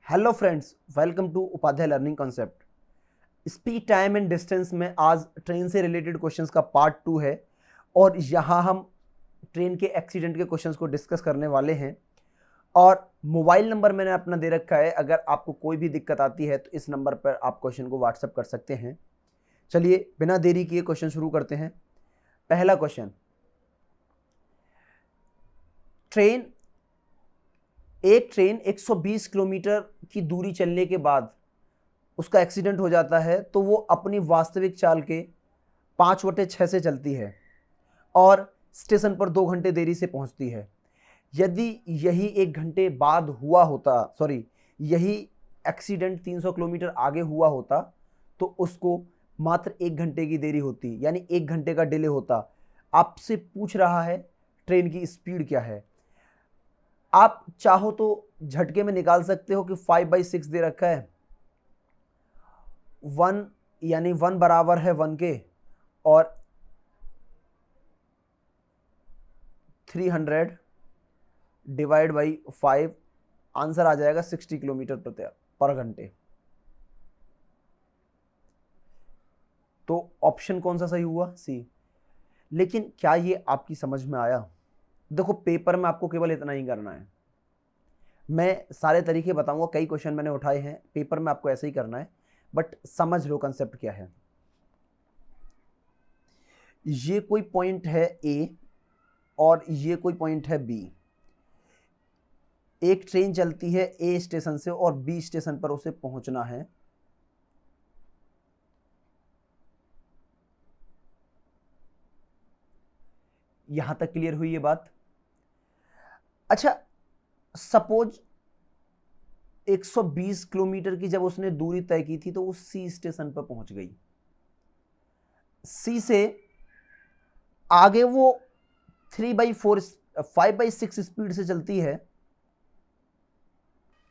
Hello friends, welcome to Upadhyay learning concept. Speed, time and distance में आज train से related questions का part 2 है और यहाँ हम ट्रेन के एक्सीडेंट के क्वेश्चंस को डिस्कस करने वाले हैं। और मोबाइल नंबर मैंने अपना दे रखा है, अगर आपको कोई भी दिक्कत आती है तो इस नंबर पर आप क्वेश्चन को व्हाट्सएप कर सकते हैं। चलिए बिना देरी किए क्वेश्चन शुरू करते हैं। पहला क्वेश्चन, एक ट्रेन 120 किलोमीटर की दूरी चलने के बाद उसका एक्सीडेंट हो जाता है तो वो अपनी वास्तविक चाल के 5/6 से चलती है और स्टेशन पर 2 घंटे देरी से पहुंचती है। यदि यही 1 घंटे बाद हुआ होता, यही एक्सीडेंट 300 किलोमीटर आगे हुआ होता तो उसको मात्र 1 घंटे की देरी होती, यानी 1 घंटे का डिले होता। आपसे पूछ रहा है ट्रेन की स्पीड क्या है। आप चाहो तो झटके में निकाल सकते हो कि 5/6 दे रखा है, 1 यानी 1 बराबर है 1 के और 300 डिवाइड बाई 5, आंसर आ जाएगा 60 किलोमीटर पर घंटे। तो ऑप्शन कौन सा सही हुआ? सी। लेकिन क्या ये आपकी समझ में आया? देखो, पेपर में आपको केवल इतना ही करना है। मैं सारे तरीके बताऊंगा, कई क्वेश्चन मैंने उठाए हैं, पेपर में आपको ऐसे ही करना है, बट समझ लो कंसेप्ट क्या है। ये कोई पॉइंट है ए और ये कोई पॉइंट है बी। एक ट्रेन चलती है ए स्टेशन से और बी स्टेशन पर उसे पहुंचना है। यहां तक क्लियर हुई ये बात? अच्छा, सपोज 120 किलोमीटर की जब उसने दूरी तय की थी तो वो सी स्टेशन पर पहुंच गई। सी से आगे वो 3/4 5/6 स्पीड से चलती है।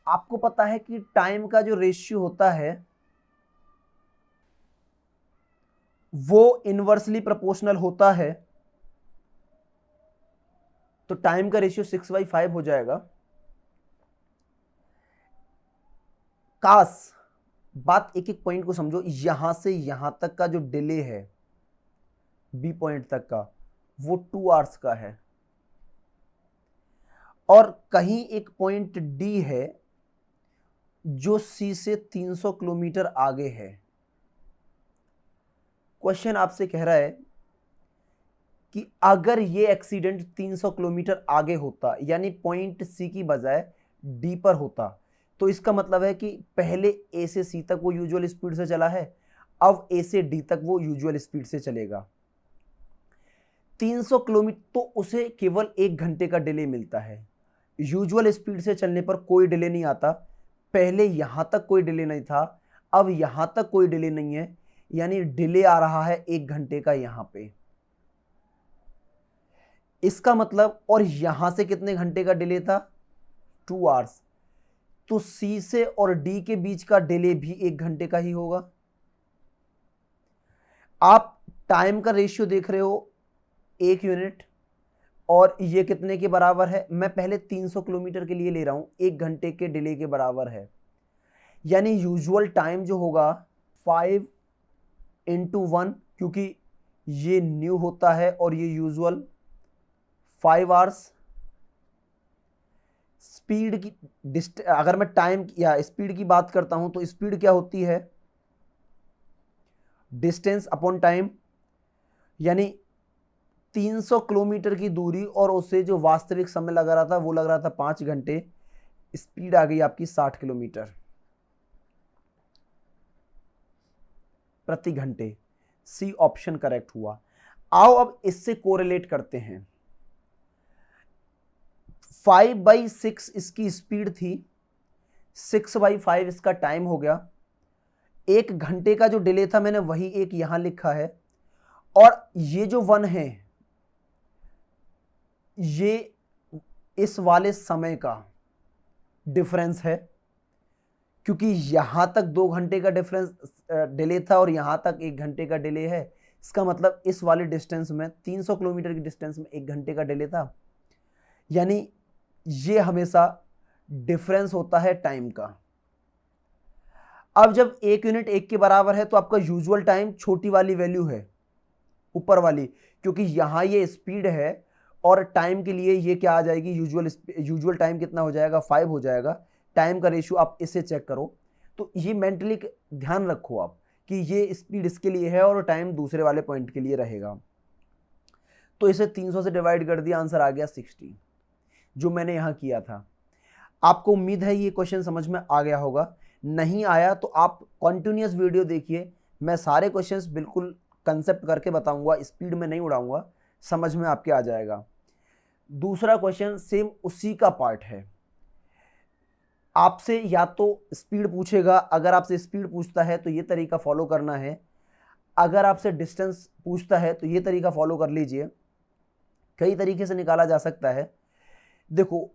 आपको पता है कि टाइम का जो रेशियो होता है वो इनवर्सली प्रोपोर्शनल होता है, तो टाइम का रेशियो 6/5 हो जाएगा। काश बात एक एक पॉइंट को समझो। यहां से यहां तक का जो डिले है बी पॉइंट तक का, वो 2 आवर्स का है और कहीं एक पॉइंट डी है जो सी से 300 किलोमीटर आगे है। क्वेश्चन आपसे कह रहा है कि अगर ये एक्सीडेंट 300 किलोमीटर आगे होता, यानी पॉइंट सी की बजाय डी पर होता, तो इसका मतलब है कि पहले ए से सी तक वो यूजुअल स्पीड से चला है, अब ए से डी तक वो यूजुअल स्पीड से चलेगा। 300 किलोमीटर तो उसे केवल 1 घंटे का डिले मिलता है। यूजुअल स्पीड से चलने पर कोई डिले नहीं आता। पहले यहां तक कोई डिले नहीं था, अब यहां तक कोई डिले नहीं है, यानी डिले आ रहा है 1 घंटे का यहां पे। इसका मतलब, और यहां से कितने घंटे का डिले था? 2 आवर्स। तो सी से और डी के बीच का डिले भी 1 घंटे का ही होगा। आप टाइम का रेशियो देख रहे हो 1 यूनिट, और ये कितने के बराबर है? मैं पहले 300 किलोमीटर के लिए ले रहा हूं, 1 घंटे के डिले के बराबर है। यानी यूजुअल टाइम जो होगा 5/1, क्योंकि ये न्यू होता है और ये यूजुअल 5 आवर्स। स्पीड की अगर मैं टाइम या स्पीड की बात करता हूं तो स्पीड क्या होती है? Distance upon time. यानी 300 किलोमीटर की दूरी और उसे जो वास्तविक समय लग रहा था वो लग रहा था 5 घंटे। स्पीड आ गई आपकी 60 किलोमीटर प्रति घंटे। सी ऑप्शन करेक्ट हुआ। आओ अब इससे कोरिलेट करते हैं। 5/6 इसकी स्पीड थी, 6/5 इसका टाइम हो गया। 1 घंटे का जो डिले था मैंने वही एक यहां लिखा है, और ये जो 1 है ये इस वाले समय का डिफरेंस है, क्योंकि यहां तक 2 घंटे का डिफरेंस डिले था और यहां तक 1 घंटे का डिले है। इसका मतलब इस वाले डिस्टेंस में 300 किलोमीटर की डिस्टेंस में 1 घंटे का डिले था। यानी ये हमेशा डिफरेंस होता है टाइम का। अब जब 1 यूनिट 1 के बराबर है तो आपका यूजुअल टाइम छोटी वाली वैल्यू है ऊपर वाली, क्योंकि यहां ये स्पीड है और टाइम के लिए ये क्या आ जाएगी, यूजुअल टाइम कितना हो जाएगा, 5 हो जाएगा। टाइम का रेशियो आप इससे चेक करो। तो ये मेंटली ध्यान रखो आप कि ये स्पीड इसके लिए है और टाइम दूसरे वाले पॉइंट के लिए रहेगा। तो इसे 300 से डिवाइड कर दिया, आंसर आ गया 60, जो मैंने यहां किया था। आपको उम्मीद है ये क्वेश्चन समझ में आ गया होगा। नहीं आया तो आप कंटिन्यूअस वीडियो देखिए, मैं सारे क्वेश्चंस बिल्कुल कंसेप्ट करके बताऊंगा, स्पीड में नहीं उड़ाऊंगा, समझ में आपके आ जाएगा। दूसरा क्वेश्चन सेम उसी का पार्ट है। आपसे या तो स्पीड पूछेगा, अगर आपसे स्पीड पूछता है तो ये तरीका फॉलो करना है, अगर आपसे डिस्टेंस पूछता है तो ये तरीका फॉलो कर लीजिए। कई तरीके से निकाला जा सकता है। देखो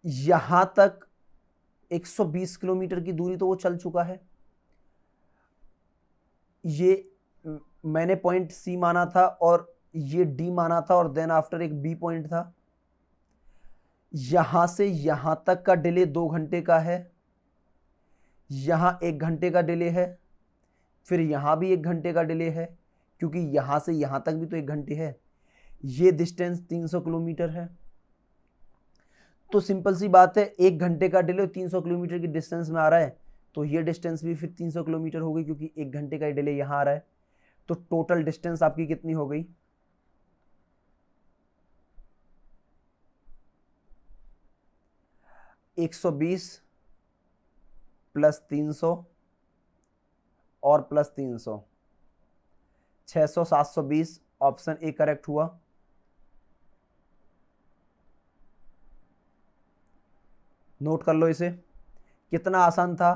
यहां तक 120 किलोमीटर की दूरी तो वो चल चुका है, ये मैंने पॉइंट सी माना था और ये डी माना था और देन आफ्टर एक बी पॉइंट था। यहां से यहां तक का डिले 2 घंटे का है, यहां 1 घंटे का डिले है, फिर यहां भी 1 घंटे का डिले है, क्योंकि यहां से यहां तक भी तो 1 घंटे है। ये डिस्टेंस 300 किलोमीटर है। तो सिंपल सी बात है, 1 घंटे का डिले 300 किलोमीटर की डिस्टेंस में आ रहा है, तो ये डिस्टेंस भी फिर 300 किलोमीटर हो गई, क्योंकि 1 घंटे का डिले यहां आ रहा है। तो टोटल डिस्टेंस आपकी कितनी हो गई, 120 प्लस 300 और प्लस 300, 600, 720, ऑप्शन ए करेक्ट हुआ। नोट कर लो इसे, कितना आसान था।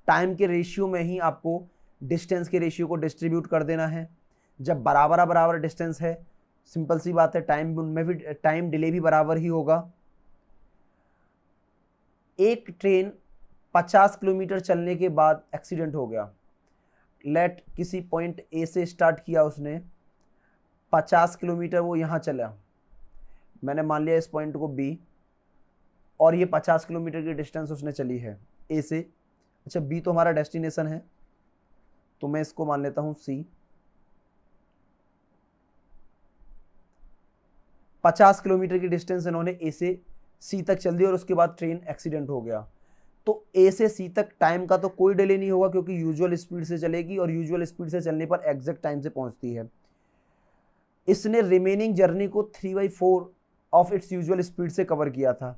टाइम के रेशियो में ही आपको डिस्टेंस के रेशियो को डिस्ट्रीब्यूट कर देना है। जब बराबर बराबर डिस्टेंस है, सिंपल सी बात है, टाइम उनमें भी टाइम डिले भी बराबर ही होगा। एक ट्रेन 50 किलोमीटर चलने के बाद एक्सीडेंट हो गया। लेट किसी पॉइंट ए से स्टार्ट किया उसने, 50 किलोमीटर वो यहाँ चला, मैंने मान लिया इस पॉइंट को बी, और ये 50 किलोमीटर की डिस्टेंस उसने चली है ए से। अच्छा, बी तो हमारा डेस्टिनेशन है, तो मैं इसको मान लेता हूं सी। 50 किलोमीटर की डिस्टेंस इन्होंने ए से सी तक चल दी और उसके बाद ट्रेन एक्सीडेंट हो गया। तो ए से सी तक टाइम का तो कोई डिले नहीं होगा, क्योंकि यूजुअल स्पीड से चलेगी और यूजुअल स्पीड से चलने पर एग्जैक्ट टाइम से पहुंचती है। इसने रिमेनिंग जर्नी को 3/4 ऑफ इट्स यूजुअल स्पीड से कवर किया था।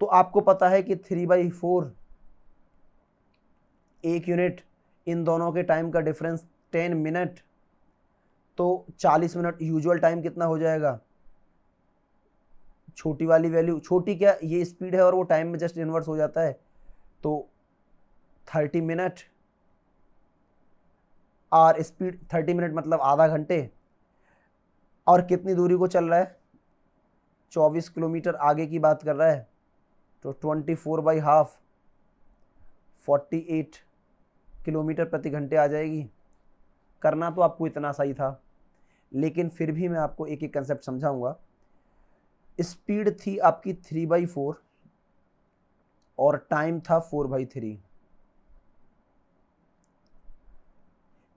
तो आपको पता है कि 3/4 1 यूनिट, इन दोनों के टाइम का डिफरेंस 10 मिनट, तो 40 मिनट यूजुअल टाइम कितना हो जाएगा, छोटी वाली वैल्यू, छोटी क्या, ये स्पीड है और वो टाइम में जस्ट इन्वर्स हो जाता है, तो 30 मिनट, और स्पीड 30 मिनट मतलब आधा घंटे, और कितनी दूरी को चल रहा है, 24 किलोमीटर आगे की बात कर रहा है, तो 24/2 48 किलोमीटर प्रति घंटे आ जाएगी। करना तो आपको इतना सही था, लेकिन फिर भी मैं आपको एक एक कंसेप्ट समझाऊंगा। स्पीड थी आपकी 3/4 और टाइम था 4/3।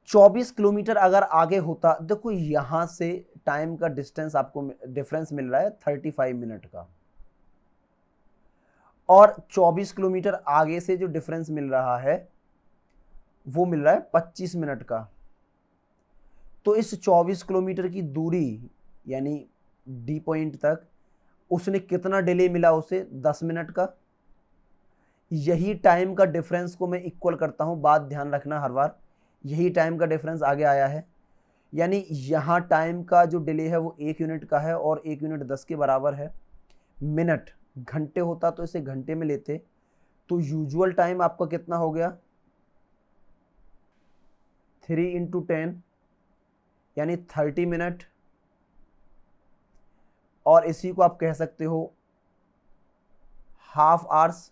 24 किलोमीटर अगर आगे होता, देखो यहां से टाइम का डिस्टेंस आपको डिफरेंस मिल रहा है 35 मिनट का, और 24 किलोमीटर आगे से जो डिफरेंस मिल रहा है वो मिल रहा है 25 मिनट का। तो इस 24 किलोमीटर की दूरी यानी डी पॉइंट तक उसने कितना डिले मिला उसे, 10 मिनट का। यही टाइम का डिफरेंस को मैं इक्वल करता हूं, बात ध्यान रखना हर बार, यही टाइम का डिफरेंस आगे आया है, यानी यहां टाइम का जो डिले है वो 1 यूनिट का है और 1 यूनिट 10 के बराबर है। मिनट घंटे होता तो इसे घंटे में लेते, तो यूजुअल टाइम आपका कितना हो गया, 3 × 10 यानी 30 मिनट, और इसी को आप कह सकते हो हाफ आवर्स।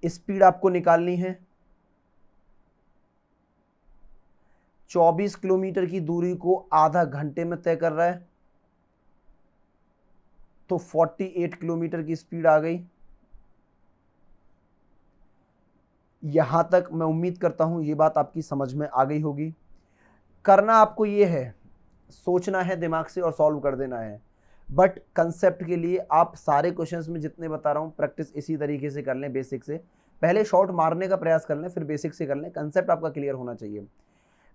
स्पीड आपको निकालनी है, 24 किलोमीटर की दूरी को आधा घंटे में तय कर रहा है, तो 48 किलोमीटर की स्पीड आ गई। यहाँ तक मैं उम्मीद करता हूँ ये बात आपकी समझ में आ गई होगी। करना आपको ये है, सोचना है दिमाग से और सॉल्व कर देना है। बट कंसेप्ट के लिए आप सारे क्वेश्चंस में जितने बता रहा हूँ प्रैक्टिस इसी तरीके से कर लें, बेसिक से। पहले शॉर्ट मारने का प्रयास कर लें, फिर बेसिक से कर लें। कंसेप्ट आपका क्लियर होना चाहिए।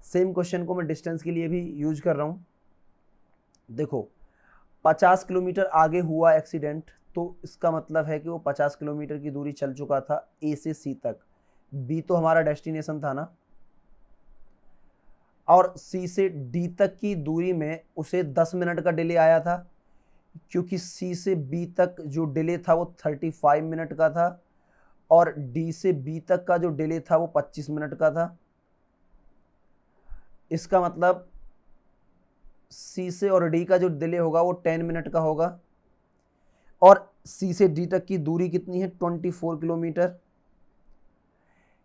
सेम क्वेश्चन को मैं डिस्टेंस के लिए भी यूज कर रहा हूँ। देखो 50 किलोमीटर आगे हुआ एक्सीडेंट, तो इसका मतलब है कि वो 50 किलोमीटर की दूरी चल चुका था ए से सी तक। बी तो हमारा डेस्टिनेशन था ना, और सी से डी तक की दूरी में उसे 10 मिनट का डिले आया था, क्योंकि सी से बी तक जो डिले था वो 35 मिनट का था, और डी से बी तक का जो डिले था वो 25 मिनट का था। इसका मतलब सी से और डी का जो डिले होगा वो 10 मिनट का होगा। और सी से डी तक की दूरी कितनी है? 24 किलोमीटर,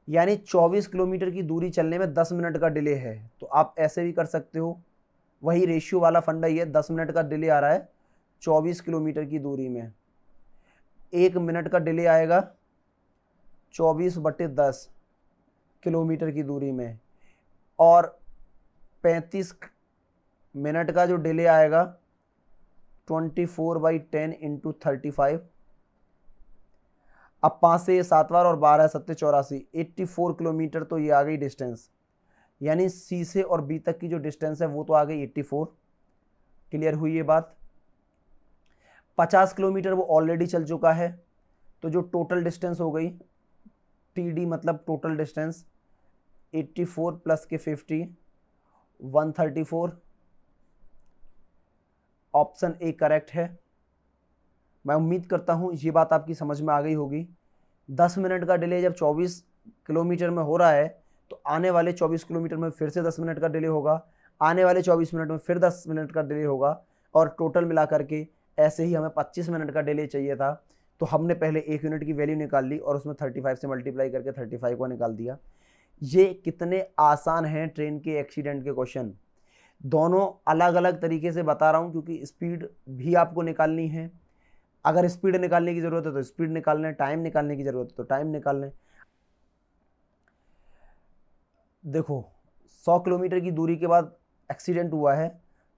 यानी 24 किलोमीटर की दूरी चलने में 10 मिनट का डिले है। तो आप ऐसे भी कर सकते हो, वही रेशियो वाला फंडा ही है। 10 मिनट का डिले आ रहा है 24 किलोमीटर की दूरी में, 1 मिनट का डिले आएगा 24/10 किलोमीटर की दूरी में, और 35 मिनट का जो डिले आएगा 24/10 इंटू 35। अब 5 से ये 7 बार और 12 7 84, 84 किलोमीटर तो ये आ गई डिस्टेंस। यानी सी से और बी तक की जो डिस्टेंस है वो तो आ गई 84। क्लियर हुई ये बात? 50 किलोमीटर वो ऑलरेडी चल चुका है, तो जो टोटल डिस्टेंस हो गई TD मतलब टोटल डिस्टेंस 84 प्लस के 50 134। ऑप्शन ए करेक्ट है। मैं उम्मीद करता हूँ ये बात आपकी समझ में आ गई होगी। 10 मिनट का डिले जब 24 किलोमीटर में हो रहा है, तो आने वाले 24 किलोमीटर में फिर से 10 मिनट का डिले होगा, आने वाले 24 मिनट में फिर 10 मिनट का डिले होगा, और टोटल मिला करके ऐसे ही हमें 25 मिनट का डिले चाहिए था। तो हमने पहले 1 यूनिट की वैल्यू निकाल ली और उसमें 35 से मल्टीप्लाई करके 35 को निकाल दिया। ये कितने आसान हैं ट्रेन के एक्सीडेंट के क्वेश्चन। दोनों अलग अलग तरीके से बता रहा हूँ, क्योंकि स्पीड भी आपको निकालनी है। अगर स्पीड निकालने की जरूरत है तो स्पीड निकाल लें, टाइम निकालने की जरूरत है तो टाइम निकाल लें। देखो 100 किलोमीटर की दूरी के बाद एक्सीडेंट हुआ है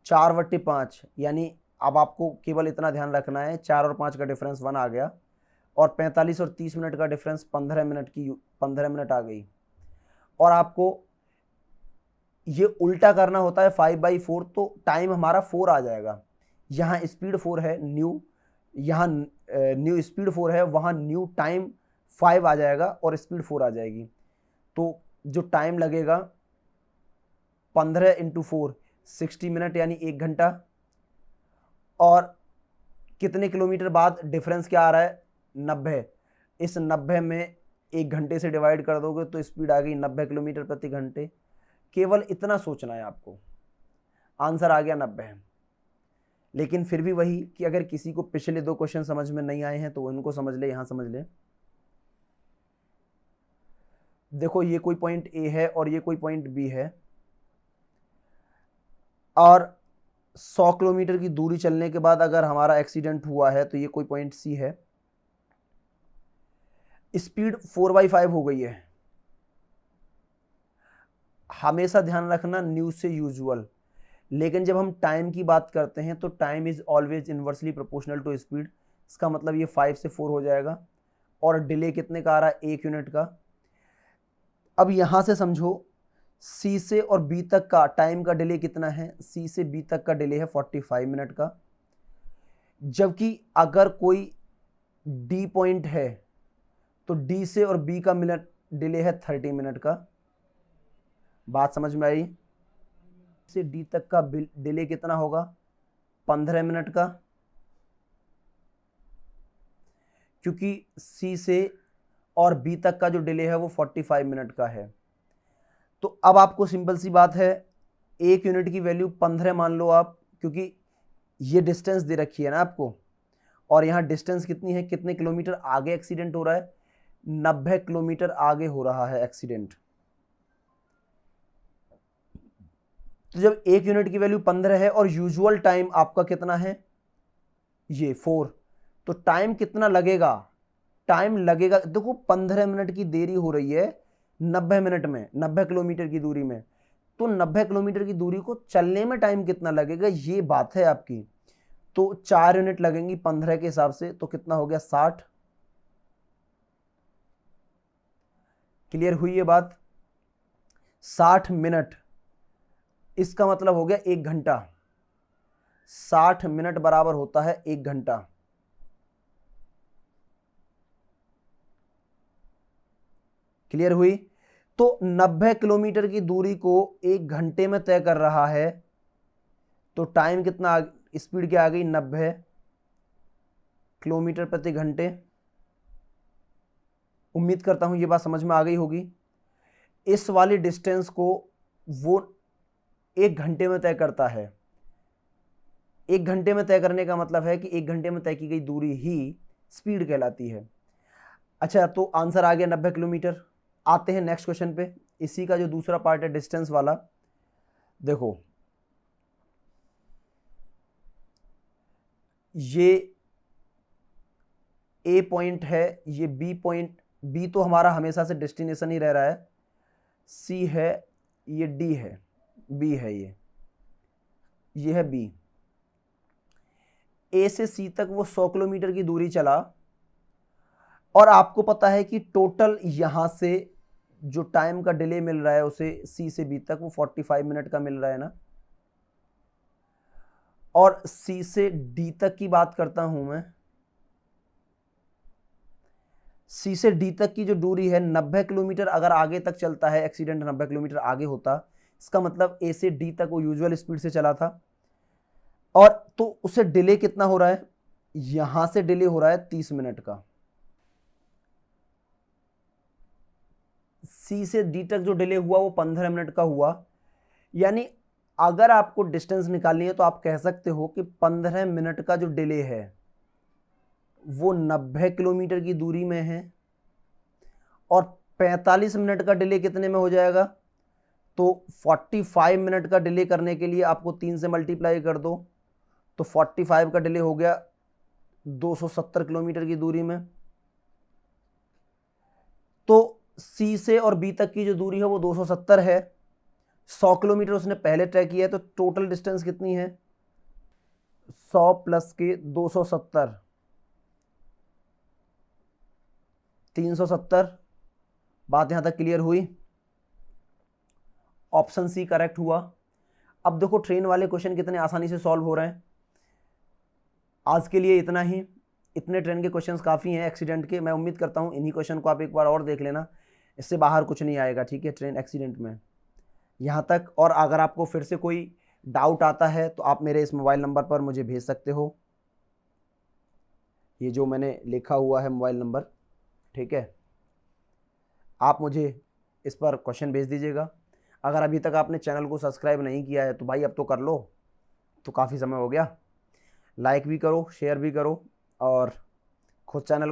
4/5, यानी अब आपको केवल इतना ध्यान रखना है 4 और 5 का डिफरेंस 1 आ गया, और 45 और 30 मिनट का डिफरेंस 15 मिनट आ गई। और आपको ये उल्टा करना होता है 5/4, तो टाइम हमारा 4 आ जाएगा। यहाँ स्पीड 4 है न्यू, यहाँ न्यू स्पीड 4 है, वहाँ न्यू टाइम 5 आ जाएगा और स्पीड 4 आ जाएगी। तो जो टाइम लगेगा 15 इंटू 4 60 मिनट, यानी 1 घंटा। और कितने किलोमीटर बाद डिफरेंस क्या आ रहा है? 90। इस 90 में 1 घंटे से डिवाइड कर दोगे तो स्पीड आ गई 90 किलोमीटर प्रति घंटे। केवल इतना सोचना है आपको, आंसर आ गया 90। लेकिन फिर भी वही कि अगर किसी को पिछले 2 क्वेश्चन समझ में नहीं आए हैं तो उनको समझ ले, यहां समझ ले। देखो ये कोई पॉइंट ए है और ये कोई पॉइंट बी है, और 100 किलोमीटर की दूरी चलने के बाद अगर हमारा एक्सीडेंट हुआ है तो ये कोई पॉइंट सी है। स्पीड 4/5 हो गई है। हमेशा ध्यान रखना न्यू से यूजुअल, लेकिन जब हम टाइम की बात करते हैं तो time is always inversely proportional to speed. इसका मतलब ये 5 से 4 हो जाएगा। और डिले कितने का आ रहा है? 1 यूनिट का। अब यहां से समझो सी से और बी तक का टाइम का डिले कितना है? सी से बी तक का डिले है 45 मिनट का, जबकि अगर कोई डी पॉइंट है तो डी से और बी का मिनट डिले है 30 मिनट का। बात समझ में आई? से डी तक का डिले कितना होगा? 15 मिनट का, क्योंकि सी से और बी तक का जो डिले है वो 45 मिनट का है। तो अब आपको सिंपल सी बात है, 1 यूनिट की वैल्यू 15 मान लो आप, क्योंकि ये डिस्टेंस दे रखी है ना आपको, और यहाँ डिस्टेंस कितनी है, कितने किलोमीटर आगे एक्सीडेंट हो रहा है? 90 किलोमीटर आगे हो रहा है एक्सीडेंट। तो जब 1 यूनिट की वैल्यू 15 है और यूजुअल टाइम आपका कितना है? ये 4, तो टाइम कितना लगेगा? टाइम लगेगा, देखो 15 मिनट की देरी हो रही है 90 मिनट में, 90 किलोमीटर की दूरी में, तो 90 किलोमीटर की दूरी को चलने में टाइम कितना लगेगा, ये बात है आपकी। तो 4 यूनिट लगेंगी 15 के हिसाब से, तो कितना हो गया 60। क्लियर हुई ये बात? 60 मिनट, इसका मतलब हो गया 1 घंटा। 60 मिनट बराबर होता है 1 घंटा। क्लियर हुई? तो 90 किलोमीटर की दूरी को 1 घंटे में तय कर रहा है, तो टाइम कितना, स्पीड क्या आ गई 90 किलोमीटर प्रति घंटे। उम्मीद करता हूं ये बात समझ में आ गई होगी। इस वाली डिस्टेंस को वो 1 घंटे में तय करता है। 1 घंटे में तय करने का मतलब है कि 1 घंटे में तय की गई दूरी ही स्पीड कहलाती है। अच्छा, तो आंसर आ गया 90 किलोमीटर। आते हैं नेक्स्ट क्वेश्चन पे। इसी का जो दूसरा पार्ट है डिस्टेंस वाला, देखो ये ए पॉइंट है, ये बी पॉइंट, बी तो हमारा हमेशा से डेस्टिनेशन ही रह रहा है, सी है, ये डी है, बी है, ये है बी। ए से सी तक वो 100 किलोमीटर की दूरी चला, और आपको पता है कि टोटल यहां से जो टाइम का डिले मिल रहा है उसे सी से बी तक वो 45 मिनट का मिल रहा है ना। और सी से डी तक की बात करता हूं मैं, सी से डी तक की जो दूरी है 90 किलोमीटर अगर आगे तक चलता है, एक्सीडेंट 90 किलोमीटर आगे होता, इसका मतलब ए से डी तक वो यूजुअल स्पीड से चला था, और तो उसे डिले कितना हो रहा है, यहां से डिले हो रहा है 30 मिनट का। सी से डी तक जो डिले हुआ वो 15 मिनट का हुआ। यानी अगर आपको डिस्टेंस निकालनी है तो आप कह सकते हो कि 15 मिनट का जो डिले है वो 90 किलोमीटर की दूरी में है, और 45 मिनट का डिले कितने में हो जाएगा, तो 45 मिनट का डिले करने के लिए आपको 3 से मल्टीप्लाई कर दो, तो 45 का डिले हो गया 270 किलोमीटर की दूरी में। तो सी से और बी तक की जो दूरी है वो 270 है, 100 किलोमीटर उसने पहले तय किया है, तो टोटल डिस्टेंस कितनी है 100 प्लस के 270, 370। बात यहां तक क्लियर हुई? ऑप्शन सी करेक्ट हुआ। अब देखो ट्रेन वाले क्वेश्चन कितने आसानी से सॉल्व हो रहे हैं। आज के लिए इतना ही, इतने ट्रेन के क्वेश्चंस काफ़ी हैं एक्सीडेंट के। मैं उम्मीद करता हूँ इन्हीं क्वेश्चन को आप एक बार और देख लेना, इससे बाहर कुछ नहीं आएगा, ठीक है, ट्रेन एक्सीडेंट में यहाँ तक। और अगर आपको फिर से कोई डाउट आता है तो आप मेरे इस मोबाइल नंबर पर मुझे भेज सकते हो, ये जो मैंने लिखा हुआ है मोबाइल नंबर, ठीक है, आप मुझे इस पर क्वेश्चन भेज दीजिएगा। अगर अभी तक आपने चैनल को सब्सक्राइब नहीं किया है तो भाई अब तो कर लो, तो काफ़ी समय हो गया। लाइक भी करो, शेयर भी करो, और खुद चैनल को